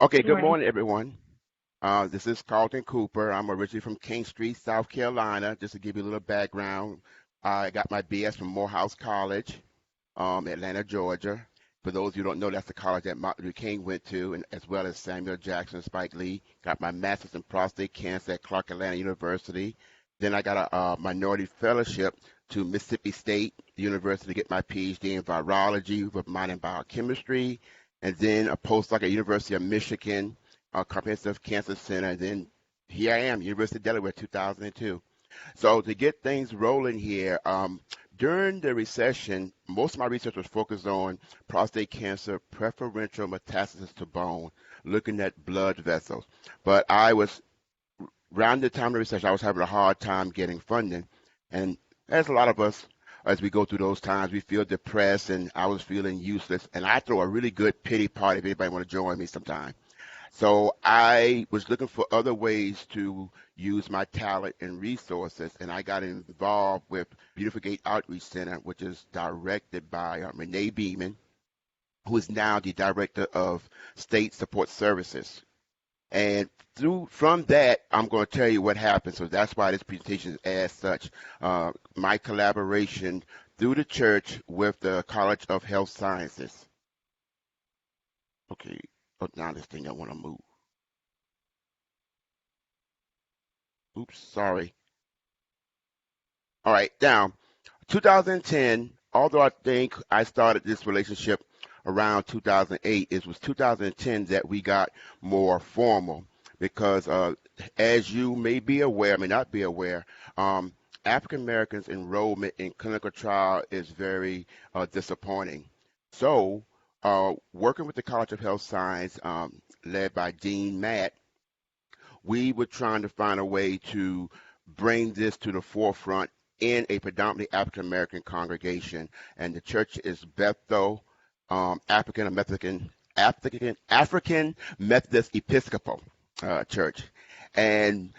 Okay, Good good morning. morning, everyone. This is Carlton Cooper. I'm originally from King Street, South Carolina. Just to give you a little background, I got my BS from Morehouse College, Atlanta, Georgia. For those who don't know, that's the college that Martin Luther King went to, and as well as Samuel Jackson, Spike Lee. Got my master's in prostate cancer at Clark Atlanta University. Then I got a minority fellowship to Mississippi State University to get my PhD in virology with minor in biochemistry, and then a postdoc at University of Michigan, Comprehensive Cancer Center. And then here I am, University of Delaware, 2002. So to get things rolling here, during the recession, most of my research was focused on prostate cancer, preferential metastasis to bone, looking at blood vessels. But I was around the time of the recession, I was having a hard time getting funding, and as a lot of us, as we go through those times, we feel depressed, and I was feeling useless. And I throw a really good pity party if anybody want to join me sometime. So I was looking for other ways to use my talent and resources, and I got involved with Beautiful Gate Outreach Center, which is directed by Renee Beeman, who is now the director of State Support Services. And from that, I'm going to tell you what happened. So that's why this presentation is as such. My collaboration through the church with the College of Health Sciences. Okay. Oh, now this thing I want to move. Oops, sorry. All right, now 2010, although I think I started this relationship around 2008, it was 2010 that we got more formal because, as you may be aware, may not be aware, African Americans' enrollment in clinical trial is very disappointing. So, working with the College of Health Science, led by Dean Matt, we were trying to find a way to bring this to the forefront in a predominantly African American congregation, and the church is Bethel African Methodist Episcopal Church, and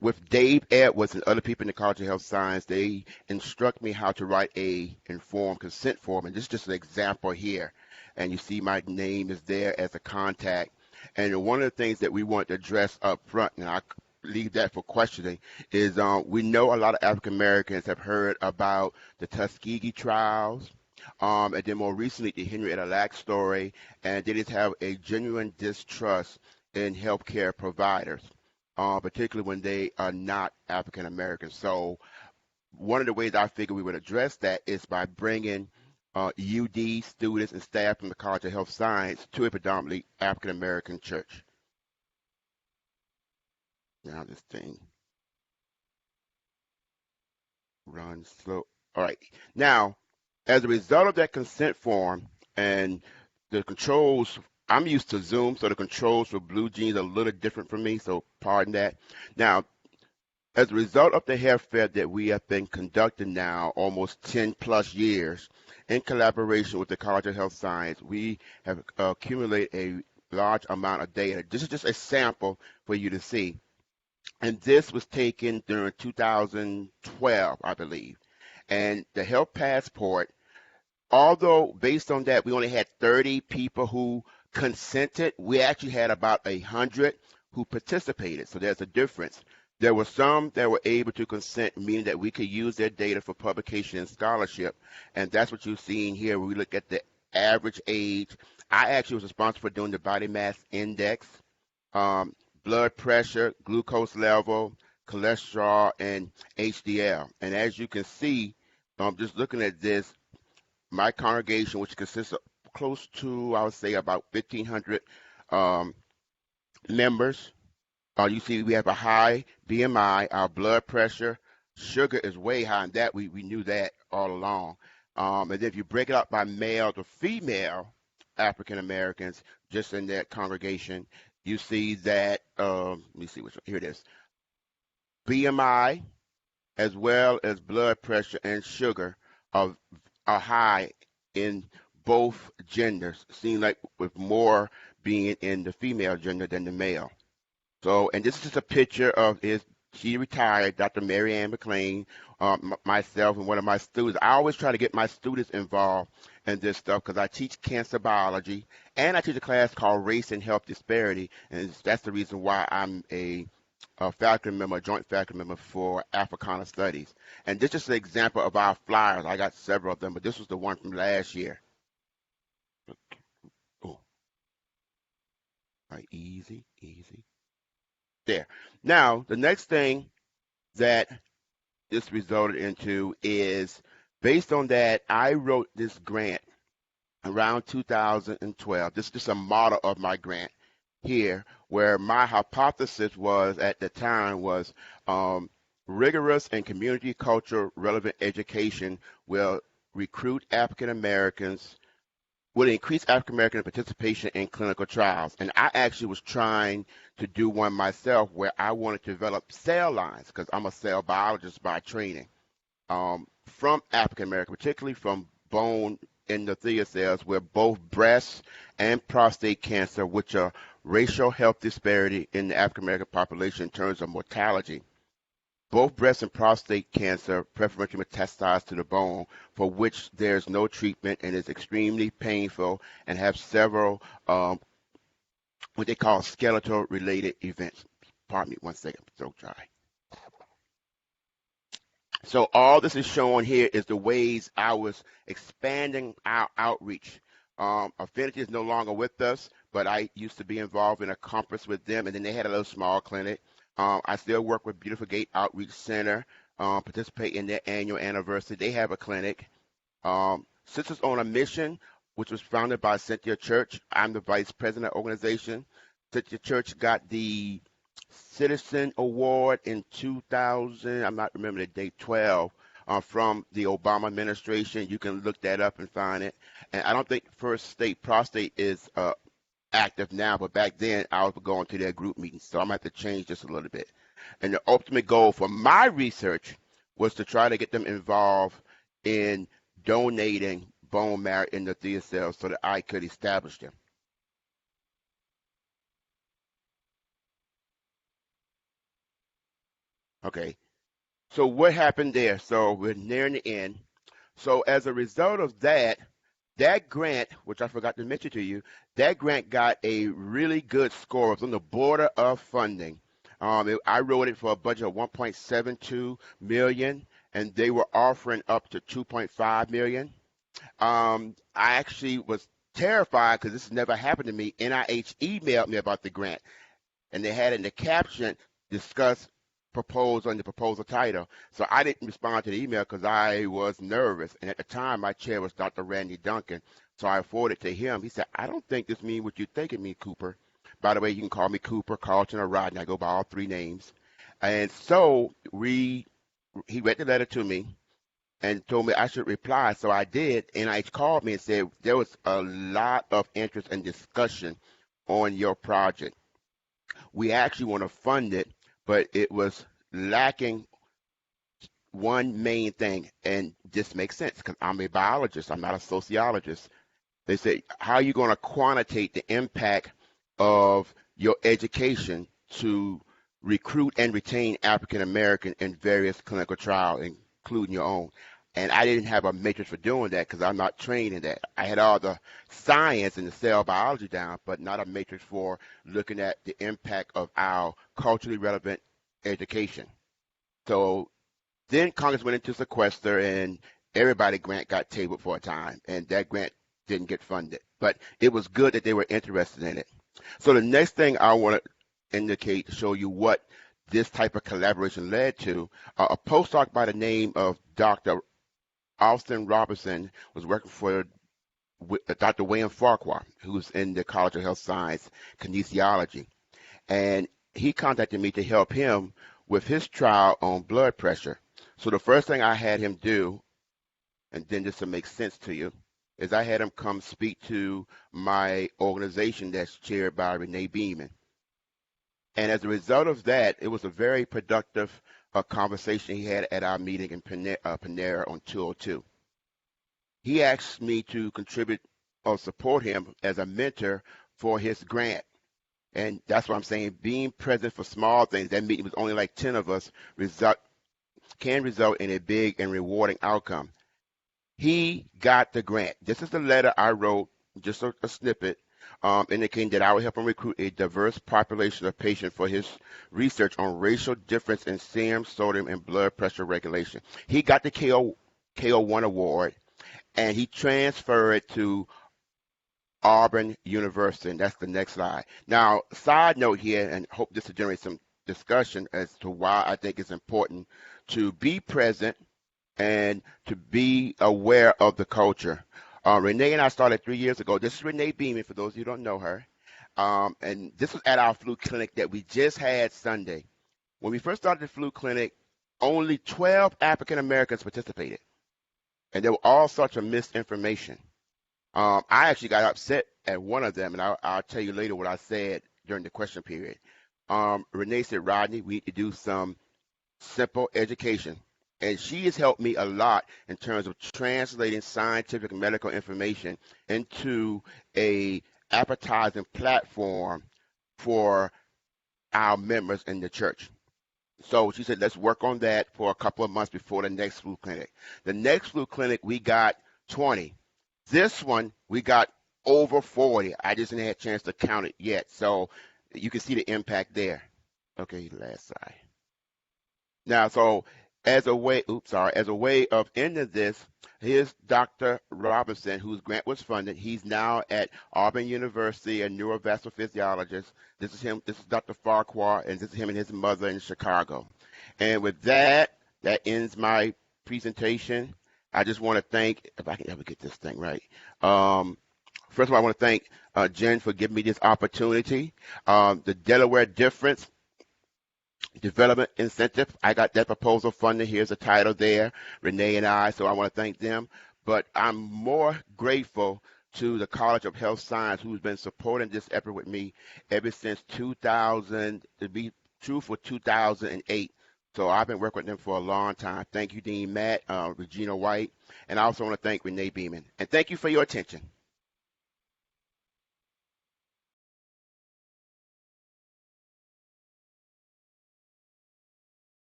with Dave Edwards and other people in the College of Health Science, they instruct me how to write a informed consent form, and this is just an example here. And you see my name is there as a contact. And one of the things that we want to address up front, and I leave that for questioning, is we know a lot of African Americans have heard about the Tuskegee trials, and then more recently the Henrietta Lacks story, and they just have a genuine distrust in healthcare providers, particularly when they are not African Americans. So one of the ways I figure we would address that is by bringing UD students and staff from the College of Health Science to a predominantly African American church. Now this thing runs slow. All right. Now, as a result of that consent form and the controls, I'm used to Zoom, so the controls for Blue Jeans are a little different for me, so pardon that. Now, as a result of the health fair that we have been conducting now almost 10 plus years in collaboration with the College of Health Science, we have accumulated a large amount of data. This is just a sample for you to see. And this was taken during 2012, I believe. And the health passport, although based on that we only had 30 people who consented, we actually had about 100 who participated. So there's a difference. There were some that were able to consent, meaning that we could use their data for publication and scholarship. And that's what you're seeing here. When we look at the average age, I actually was responsible for doing the body mass index, um, blood pressure, glucose level, cholesterol, and HDL. And as you can see, just looking at this, my congregation, which consists of close to, I would say, about 1,500 um, members, you see we have a high BMI, our blood pressure, sugar is way high, and that we knew that all along. And then if you break it up by male to female African Americans, just in that congregation, you see that, let me see which one, here it is. BMI as well as blood pressure and sugar are, are high in both genders, seem like with more being in the female gender than the male. So, and this is just a picture of his she retired, Dr. Mary Ann McLean, myself, and one of my students. I always try to get my students involved in this stuff because I teach cancer biology and I teach a class called Race and Health Disparity, and that's the reason why I'm a faculty member, a joint faculty member for Africana Studies. And this is an example of our flyers. I got several of them, but this was the one from last year. Oh, all right, easy, easy. There. Now, the next thing that this resulted into is based on that, I wrote this grant around 2012. This is just a model of my grant here, where my hypothesis was at the time was rigorous and community culture relevant education will recruit African Americans, would increase African American participation in clinical trials. And I actually was trying to do one myself where I wanted to develop cell lines because I'm a cell biologist by training from African American, particularly from bone endothelial cells, where both breast and prostate cancer, which are racial health disparity in the African American population in terms of mortality. Both breast and prostate cancer preferentially metastasize to the bone, for which there's no treatment and is extremely painful and have several what they call skeletal related events. Pardon me one second, I'm so dry. So all this is showing here is the ways I was expanding our outreach. Affinity is no longer with us, but I used to be involved in a conference with them, and then they had a little small clinic. I still work with Beautiful Gate Outreach Center, participate in their annual anniversary. They have a clinic. Sisters on a Mission, which was founded by Cynthia Church. I'm the vice president of the organization. Cynthia Church got the Citizen Award in 2000, I'm not remembering the date, 12, from the Obama administration. You can look that up and find it. And I don't think First State Prostate is active now, but back then I was going to their group meetings, so I'm going to have to change this a little bit. And the ultimate goal for my research was to try to get them involved in donating bone marrow endothelial cells so that I could establish them. Okay, so what happened there? So we're nearing the end. So as a result of that, that grant, which I forgot to mention to you, that grant got a really good score. It was on the border of funding. I wrote it for a budget of 1.72 million, and they were offering up to 2.5 million. I actually was terrified because this has never happened to me. NIH emailed me about the grant, and they had in the caption discuss proposal and the proposal title. So I didn't respond to the email because I was nervous. And at the time, my chair was Dr. Randy Duncan. So I forwarded it to him. He said, I don't think this means what you think it means, Cooper. By the way, you can call me Cooper, Carlton, or Rodney. I go by all three names. And so he read the letter to me and told me I should reply. So I did. NIH called me and said there was a lot of interest and discussion on your project. We actually want to fund it, but it was lacking one main thing, and this makes sense because I'm a biologist, I'm not a sociologist. They say, how are you going to quantitate the impact of your education to recruit and retain African American in various clinical trials, including your own? And I didn't have a matrix for doing that because I'm not trained in that. I had all the science and the cell biology down, but not a matrix for looking at the impact of our culturally relevant education. So then Congress went into sequester and everybody grant got tabled for a time, and that grant didn't get funded. But it was good that they were interested in it. So the next thing I want to indicate to show you what this type of collaboration led to, a postdoc by the name of Dr. Austin Robertson was working for Dr. William Farquhar, who's in the College of Health Science kinesiology. And he contacted me to help him with his trial on blood pressure. So the first thing I had him do, and then this will make sense to you, is I had him come speak to my organization that's chaired by Renee Beeman. And as a result of that, it was a very productive conversation he had at our meeting in Panera on 202. He asked me to contribute or support him as a mentor for his grant. And that's what I'm saying. Being present for small things, that meeting was only like 10 of us, can result in a big and rewarding outcome. He got the grant. This is the letter I wrote, just a snippet, indicating that I would help him recruit a diverse population of patients for his research on racial difference in serum, sodium, and blood pressure regulation. He got the KO1 award, and he transferred it to Auburn University. And that's the next slide. Now, side note here, and hope this will generate some discussion as to why I think it's important to be present and to be aware of the culture. Renee and I started 3 years ago. This is Renee Beeman, for those of you who don't know her. And this was at our flu clinic that we just had Sunday. When we first started the flu clinic, only 12 African Americans participated. And there were all sorts of misinformation. I actually got upset at one of them, and I'll tell you later what I said during the question period. Renee said, Rodney, we need to do some simple education. And she has helped me a lot in terms of translating scientific and medical information into a appetizing platform for our members in the church. So she said, let's work on that for a couple of months before the next flu clinic. The next flu clinic, we got 20. This one, we got over 40. I just didn't have a chance to count it yet. So you can see the impact there. Okay, last slide. Now, so as a way of ending this, here's Dr. Robinson, whose grant was funded. He's now at Auburn University, a neurovascular physiologist. This is him. This is Dr. Farquhar, and this is him and his mother in Chicago. And with that, that ends my presentation. I just want to thank, if I can ever get this thing right. First of all, I want to thank Jen for giving me this opportunity. The Delaware Difference Development Incentive, I got that proposal funded. Here's the title there, Renee and I, so I want to thank them. But I'm more grateful to the College of Health Science, who's been supporting this effort with me ever since 2000, to be truthful, 2008. So I've been working with them for a long time. Thank you, Dean Matt, Regina White, and I also want to thank Renee Beeman. And thank you for your attention.